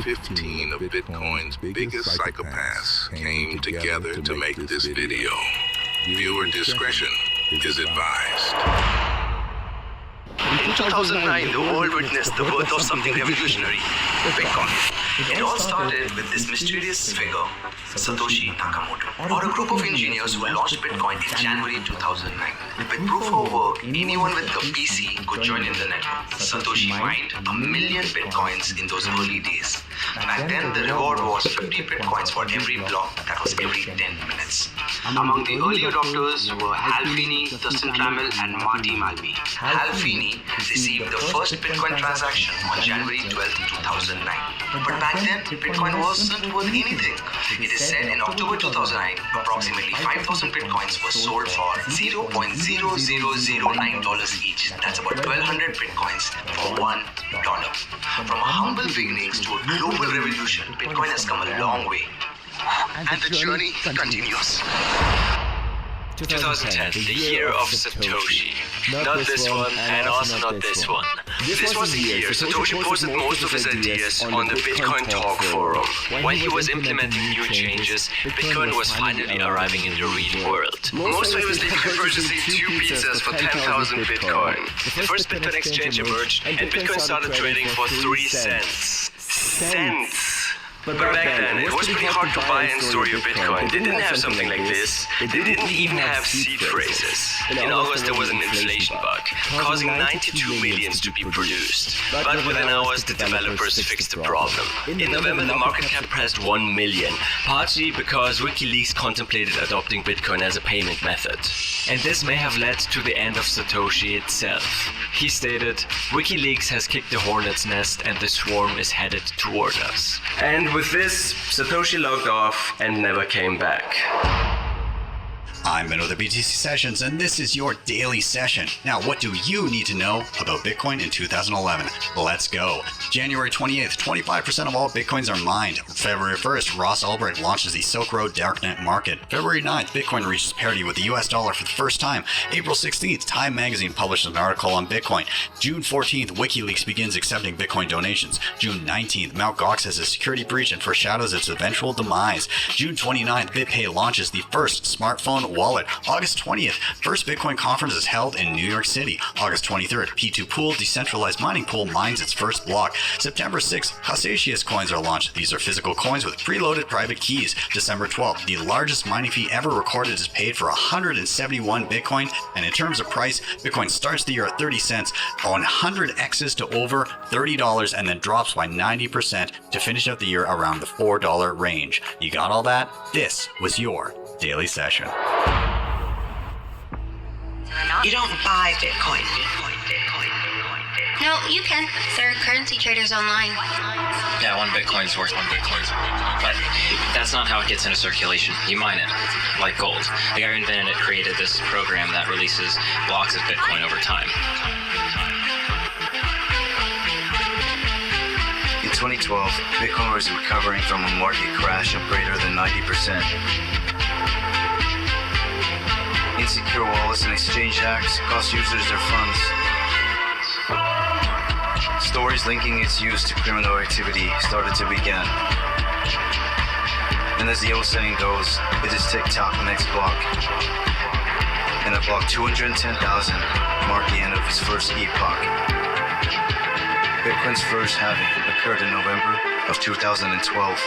15 of Bitcoin's biggest psychopaths came together to make this video. Viewer discretion is advised. In 2009, the world witnessed the birth of something revolutionary, Bitcoin. It all started with this mysterious figure, Satoshi Nakamoto, or a group of engineers who launched Bitcoin in January 2009. With proof of work, anyone with a PC could join in the network. Satoshi mined 1 million Bitcoins in those early days. Back then, the reward was 50 Bitcoins for every block, that was every 10 minutes. Among the early adopters were Hal Finney, Dustin Trammell, and Marty Malby. Hal Finney received the first Bitcoin transaction on January 12, 2009. But back then, Bitcoin wasn't worth anything. It is said in October 2009, approximately 5,000 Bitcoins were sold for $0.0009 each. That's about 1,200 Bitcoins for $1. From humble beginnings to a global revolution, Bitcoin has come a long way. And the journey continues. 2010, the year of Satoshi. Not this one, and also not this one. This was the year Satoshi posted most of his ideas on the Bitcoin Talk forum. When he was implementing new changes, Bitcoin was finally arriving in the real world. Most famously, he could purchase 2 pizzas for 10,000 Bitcoin. The first Bitcoin exchange emerged, and Bitcoin started trading for 3 cents. But back then, it was pretty hard to buy and store your Bitcoin. They didn't have something like this. They didn't even have seed phrases. In August, there was an inflation bug, causing 92 millions to be produced. But within hours, the developers fixed the problem. In November, the market cap passed 1 million, partly because WikiLeaks contemplated adopting Bitcoin as a payment method. And this may have led to the end of Satoshi itself. He stated, "WikiLeaks has kicked the hornet's nest and the swarm is headed toward us." And with this, Satoshi logged off and never came back. I'm Ben with the BTC Sessions, and this is your daily session. Now, what do you need to know about Bitcoin in 2011? Let's go. January 28th, 25% of all Bitcoins are mined. February 1st, Ross Ulbricht launches the Silk Road Darknet market. February 9th, Bitcoin reaches parity with the US dollar for the first time. April 16th, Time Magazine publishes an article on Bitcoin. June 14th, WikiLeaks begins accepting Bitcoin donations. June 19th, Mt. Gox has a security breach and foreshadows its eventual demise. June 29th, BitPay launches the first smartphone wallet. August 20th, first Bitcoin conference is held in New York City. August 23rd, P2 Pool, decentralized mining pool, mines its first block. September 6th, Husacious coins are launched. These are physical coins with preloaded private keys. December 12th, the largest mining fee ever recorded is paid for 171 Bitcoin. And in terms of price, Bitcoin starts the year at 30 cents, on 100x's to over $30, and then drops by 90% to finish out the year around the $4 range. You got all that? This was your daily session. You don't buy Bitcoin. No, you can. There are currency traders online. Yeah, 1 Bitcoin's worth 1 Bitcoin. But that's not how it gets into circulation. You mine it, like gold. The guy who invented it created this program that releases blocks of Bitcoin over time. In 2012, Bitcoin was recovering from a market crash of greater than 90%. Insecure wallets and exchange hacks cost users their funds. Stories linking its use to criminal activity started to begin. And as the old saying goes, it is TikTok next block. And at block 210,000 marked the end of its first epoch. Bitcoin's first halving occurred in November of 2012.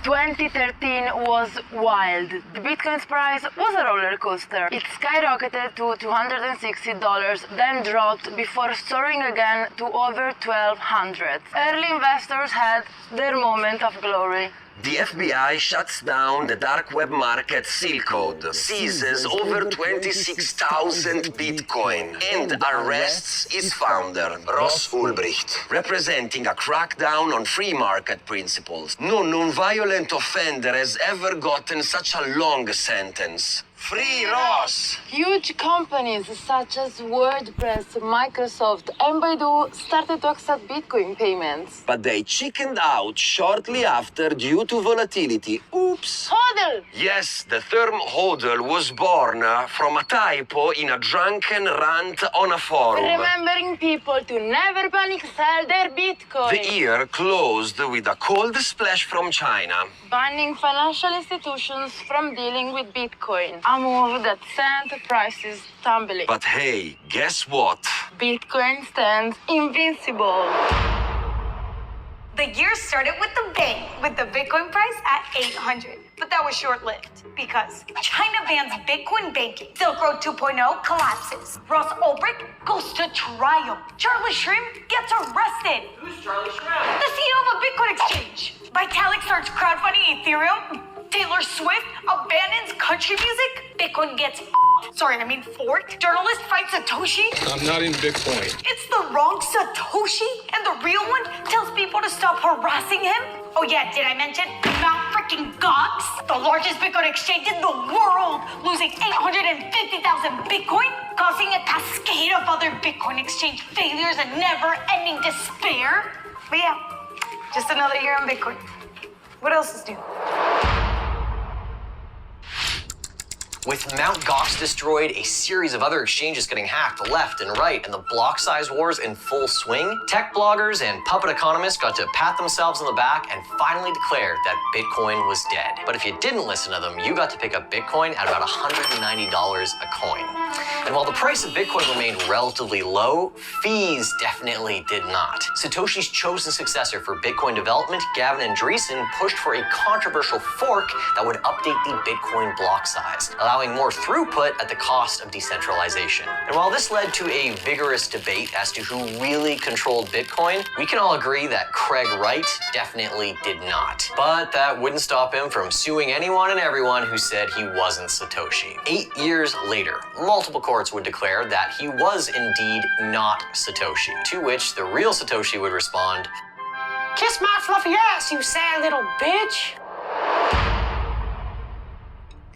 2013 was wild. The Bitcoin's price was a roller coaster. It skyrocketed to $260, then dropped before soaring again to over $1,200. Early investors had their moment of glory. The FBI shuts down the dark web market Silk Road, seizes over 26,000 Bitcoin, and arrests its founder, Ross Ulbricht, representing a crackdown on free market principles. No non-violent offender has ever gotten such a long sentence. Free Ross! Huge companies such as WordPress, Microsoft, and Baidu started to accept Bitcoin payments. But they chickened out shortly after due to volatility. Oops! HODL! Yes, the term hodl was born from a typo in a drunken rant on a forum. Remembering people to never panic sell their Bitcoin. The year closed with a cold splash from China. Banning financial institutions from dealing with Bitcoin. A move that sent prices tumbling. But hey, guess what? Bitcoin stands invincible. The year started with a bang, with the Bitcoin price at 800. But that was short-lived, because China bans Bitcoin banking. Silk Road 2.0 collapses. Ross Ulbricht goes to trial. Charlie Shrimp gets arrested. Who's Charlie Shrimp? The CEO of a Bitcoin exchange. Vitalik starts crowdfunding Ethereum. Taylor Swift abandons country music. Bitcoin gets forked. Journalist fights Satoshi. I'm not in Bitcoin. It's the wrong Satoshi, and the real one tells people to stop harassing him. Oh yeah, did I mention Mount freaking Gox, the largest Bitcoin exchange in the world, losing 850,000 Bitcoin, causing a cascade of other Bitcoin exchange failures and never-ending despair. But yeah, just another year on Bitcoin. What else is new? With Mt. Gox destroyed, a series of other exchanges getting hacked left and right, and the block size wars in full swing, tech bloggers and puppet economists got to pat themselves on the back and finally declared that Bitcoin was dead. But if you didn't listen to them, you got to pick up Bitcoin at about $190 a coin. And while the price of Bitcoin remained relatively low, fees definitely did not. Satoshi's chosen successor for Bitcoin development, Gavin Andresen, pushed for a controversial fork that would update the Bitcoin block size, allowing more throughput at the cost of decentralization. And while this led to a vigorous debate as to who really controlled Bitcoin, we can all agree that Craig Wright definitely did not. But that wouldn't stop him from suing anyone and everyone who said he wasn't Satoshi. 8 years later, multiple courts would declare that he was indeed not Satoshi, to which the real Satoshi would respond, "Kiss my fluffy ass, you sad little bitch."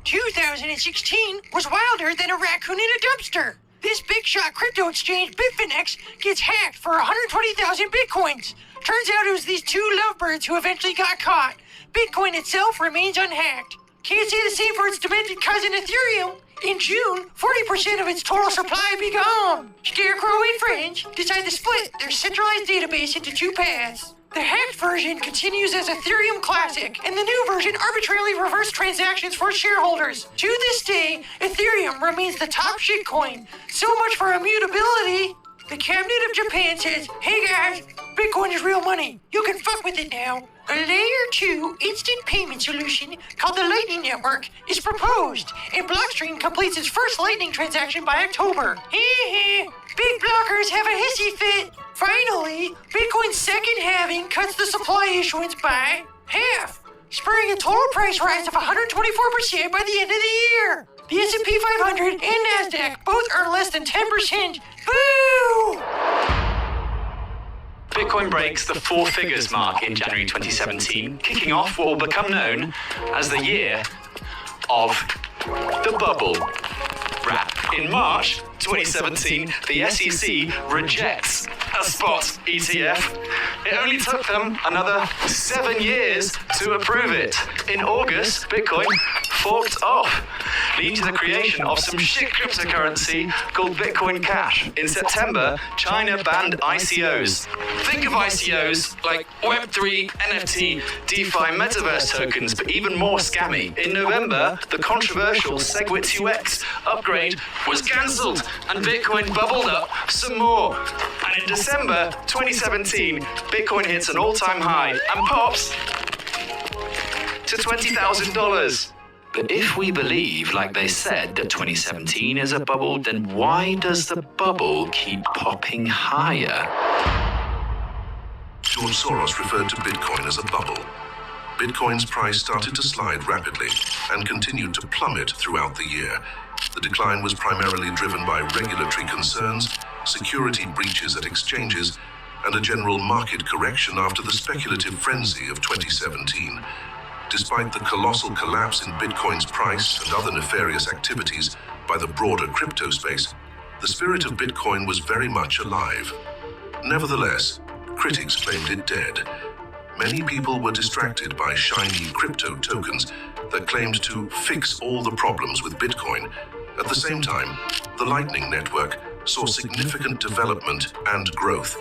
2016 was wilder than a raccoon in a dumpster. This big shot crypto exchange, Bitfinex, gets hacked for 120,000 Bitcoins. Turns out it was these two lovebirds who eventually got caught. Bitcoin itself remains unhacked. Can't say the same for its demented cousin Ethereum. In June, 40% of its total supply be gone. Scarecrow and friends decide to split their centralized database into two paths. The hacked version continues as Ethereum Classic, and the new version arbitrarily reverses transactions for shareholders. To this day, Ethereum remains the top shitcoin. So much for immutability. The Cabinet of Japan says, "Hey guys, Bitcoin is real money. You can fuck with it now." A Layer 2 instant payment solution called the Lightning Network is proposed, and Blockstream completes its first Lightning transaction by October. Big blockers have a hissy fit. Finally, Bitcoin's second halving cuts the supply issuance by half, spurring a total price rise of 124% by the end of the year. The S&P 500 and NASDAQ both earn less than 10%. Boo! Bitcoin breaks the four figures mark in January 2017, kicking off what will become known as the year of the bubble wrap. In March 2017, the SEC rejects a spot ETF. It only took them another 7 years to approve it. In August, Bitcoin forked off, leading to the creation of some shit cryptocurrency called Bitcoin Cash. In September, China banned ICOs. Think of ICOs like Web3, NFT, DeFi, Metaverse tokens, but even more scammy. In November, the controversial SegWit2x upgrade was cancelled, and Bitcoin bubbled up some more. And in December 2017, Bitcoin hits an all-time high and pops to $20,000. But if we believe, like they said, that 2017 is a bubble, then why does the bubble keep popping higher? George Soros referred to Bitcoin as a bubble. Bitcoin's price started to slide rapidly and continued to plummet throughout the year. The decline was primarily driven by regulatory concerns, security breaches at exchanges, and a general market correction after the speculative frenzy of 2017. Despite the colossal collapse in Bitcoin's price and other nefarious activities by the broader crypto space, the spirit of Bitcoin was very much alive. Nevertheless, critics claimed it dead. Many people were distracted by shiny crypto tokens that claimed to fix all the problems with Bitcoin. At the same time, the Lightning Network saw significant development and growth.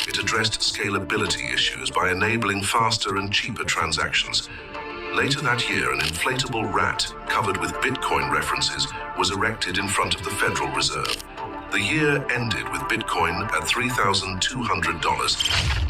It addressed scalability issues by enabling faster and cheaper transactions. Later that year, an inflatable rat covered with Bitcoin references was erected in front of the Federal Reserve. The year ended with Bitcoin at $3,200.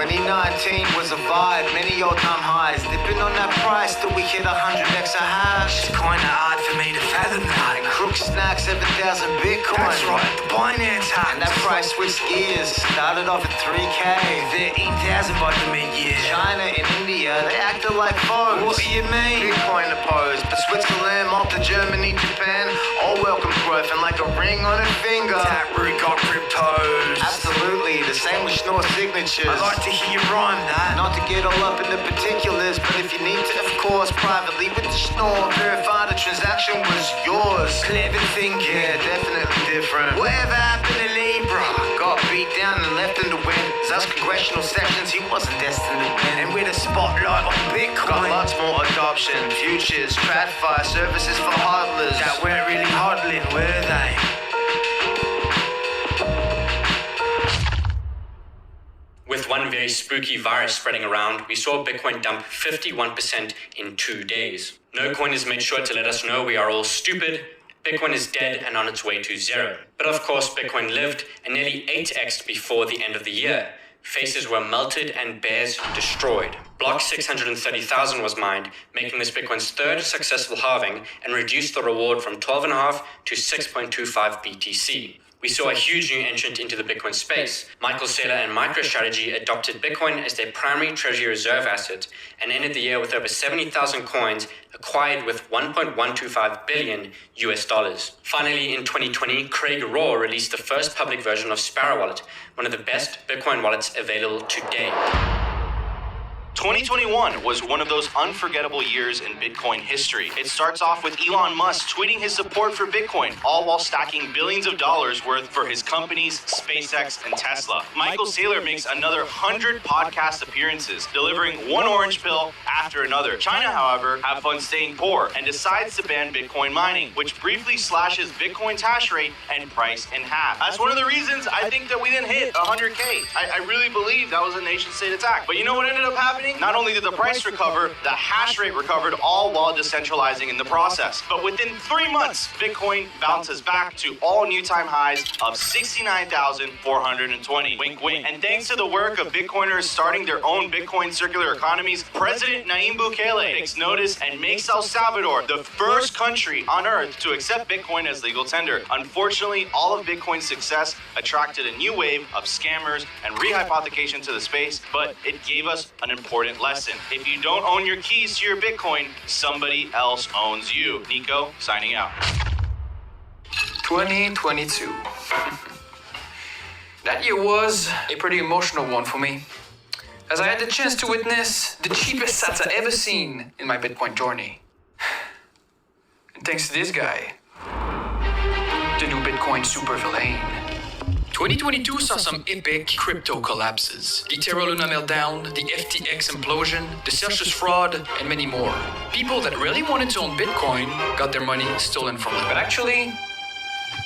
2019 was a vibe, many all-time highs. Dipping on that price till we hit 100x a hash. It's kinda hard for me to fathom that. Crook snack 7,000 Bitcoin. That's right, the Binance hack. And that price switched gears, started off at 3K. 13,000 by the mid-year. China and India, they acted like foes. What do you mean? Bitcoin opposed, but Switzerland, Malta, Germany, Japan, all welcome growth and like a ring on a finger. Taproot got cryptos. Absolutely, the same with Schnorr signatures. I like to hear you rhyme that. Not to get all up in the particulars, but if you need to, of course, privately with the Schnorr, verify the transaction was yours. Clever thinking. Yeah, definitely different. Whatever happened to Libra? Got beat down and left in the wind. Thus congressional sections, he wasn't destined to win. And with a spotlight on Bitcoin, got lots more adoption, futures, TradFi, services for hodlers. That weren't really hodling, were they? With one very spooky virus spreading around, we saw Bitcoin dump 51% in 2 days. NoCoin has made sure to let us know we are all stupid. Bitcoin is dead and on its way to zero. But of course, Bitcoin lived and nearly 8x'd before the end of the year. Faces were melted and bears destroyed. Block 630,000 was mined, making this Bitcoin's third successful halving and reduced the reward from 12.5 to 6.25 BTC. We saw a huge new entrant into the Bitcoin space. Michael Saylor and MicroStrategy adopted Bitcoin as their primary treasury reserve asset and ended the year with over 70,000 coins acquired with $1.125 billion US dollars. Finally, in 2020, Craig Raw released the first public version of Sparrow Wallet, one of the best Bitcoin wallets available today. 2021 was one of those unforgettable years in Bitcoin history. It starts off with Elon Musk tweeting his support for Bitcoin, all while stacking billions of dollars worth for his companies, SpaceX and Tesla. Michael Saylor makes another 100 podcast appearances, delivering one orange pill after another. China, however, have fun staying poor and decides to ban Bitcoin mining, which briefly slashes Bitcoin's hash rate and price in half. That's one of the reasons I think that we didn't hit 100K. I really believe that was a nation-state attack. But you know what ended up happening? Not only did the price recover, the hash rate recovered, all while decentralizing in the process. But within 3 months, Bitcoin bounces back to all new time highs of 69,420. Wink, wink. And thanks to the work of Bitcoiners starting their own Bitcoin circular economies, President Nayib Bukele takes notice and makes El Salvador the first country on earth to accept Bitcoin as legal tender. Unfortunately, all of Bitcoin's success attracted a new wave of scammers and rehypothecation to the space, but it gave us an important lesson. If you don't own your keys to your Bitcoin, somebody else owns you. Nico, signing out. 2022. That year was a pretty emotional one for me, as I had the chance to witness the cheapest sats I've ever seen in my Bitcoin journey. And thanks to this guy, the new Bitcoin supervillain. 2022 saw some epic crypto collapses. The Terra Luna meltdown, the FTX implosion, the Celsius fraud, and many more. People that really wanted to own Bitcoin got their money stolen from them. But actually,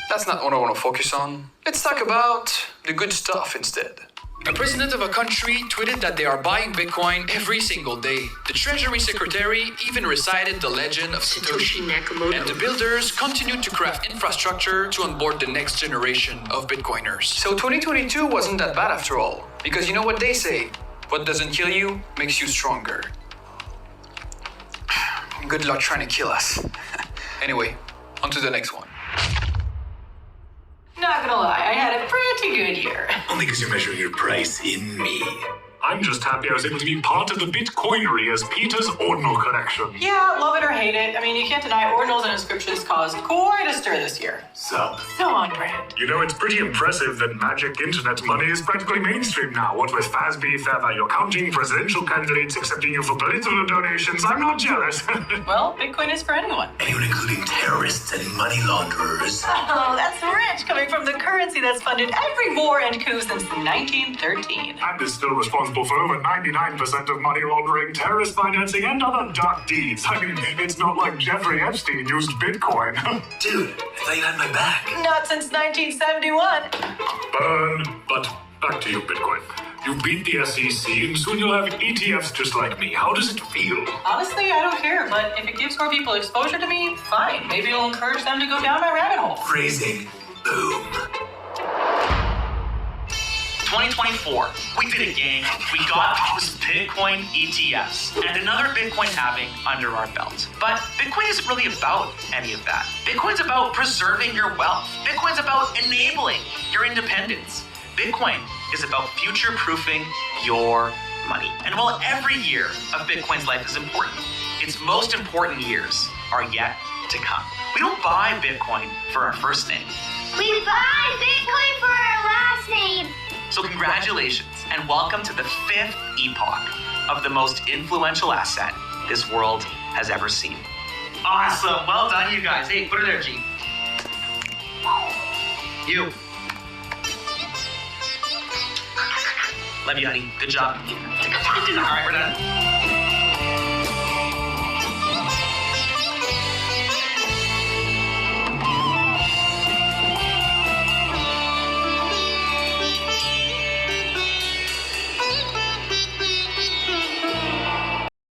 that's not what I want to focus on. Let's talk about the good stuff instead. A president of a country tweeted that they are buying Bitcoin every single day. The Treasury Secretary even recited the legend of Satoshi Nakamoto. And the builders continued to craft infrastructure to onboard the next generation of Bitcoiners. So 2022 wasn't that bad after all. Because you know what they say, what doesn't kill you makes you stronger. Good luck trying to kill us. Anyway, on to the next one. Not gonna lie, I had a pretty good year. Only because you're measuring your price in me. I'm just happy I was able to be part of the Bitcoinery as Peter's ordinal collection. Yeah, love it or hate it. I mean, you can't deny ordinals and inscriptions caused quite a stir this year. So on brand. You know, it's pretty impressive that magic internet money is practically mainstream now. What with FASB, fair value accounting, presidential candidates accepting you for political donations, I'm not jealous. Well, Bitcoin is for anyone. Anyone including terrorists and money launderers. Oh, that's rich coming from the currency that's funded every war and coup since 1913. And is still responsible for over 99% of money laundering, terrorist financing, and other dark deeds. I mean, it's not like Jeffrey Epstein used Bitcoin. Dude, I thought you had my back. Not since 1971. Burn. But back to you, Bitcoin. You beat the SEC, and soon you'll have ETFs just like me. How does it feel? Honestly, I don't care, but if it gives more people exposure to me, fine. Maybe it'll encourage them to go down my rabbit hole. Phrasing. Boom. 2024, we did it, gang. We got those Bitcoin ETFs and another Bitcoin halving under our belt. But Bitcoin isn't really about any of that. Bitcoin's about preserving your wealth. Bitcoin's about enabling your independence. Bitcoin is about future-proofing your money. And while every year of Bitcoin's life is important, its most important years are yet to come. We don't buy Bitcoin for our first name. We buy Bitcoin for our last name. So congratulations and welcome to the 5th epoch of the most influential asset this world has ever seen. Awesome, well done you guys. Hey, put it there, G. You. Love you, honey. Good job. All right, we're done.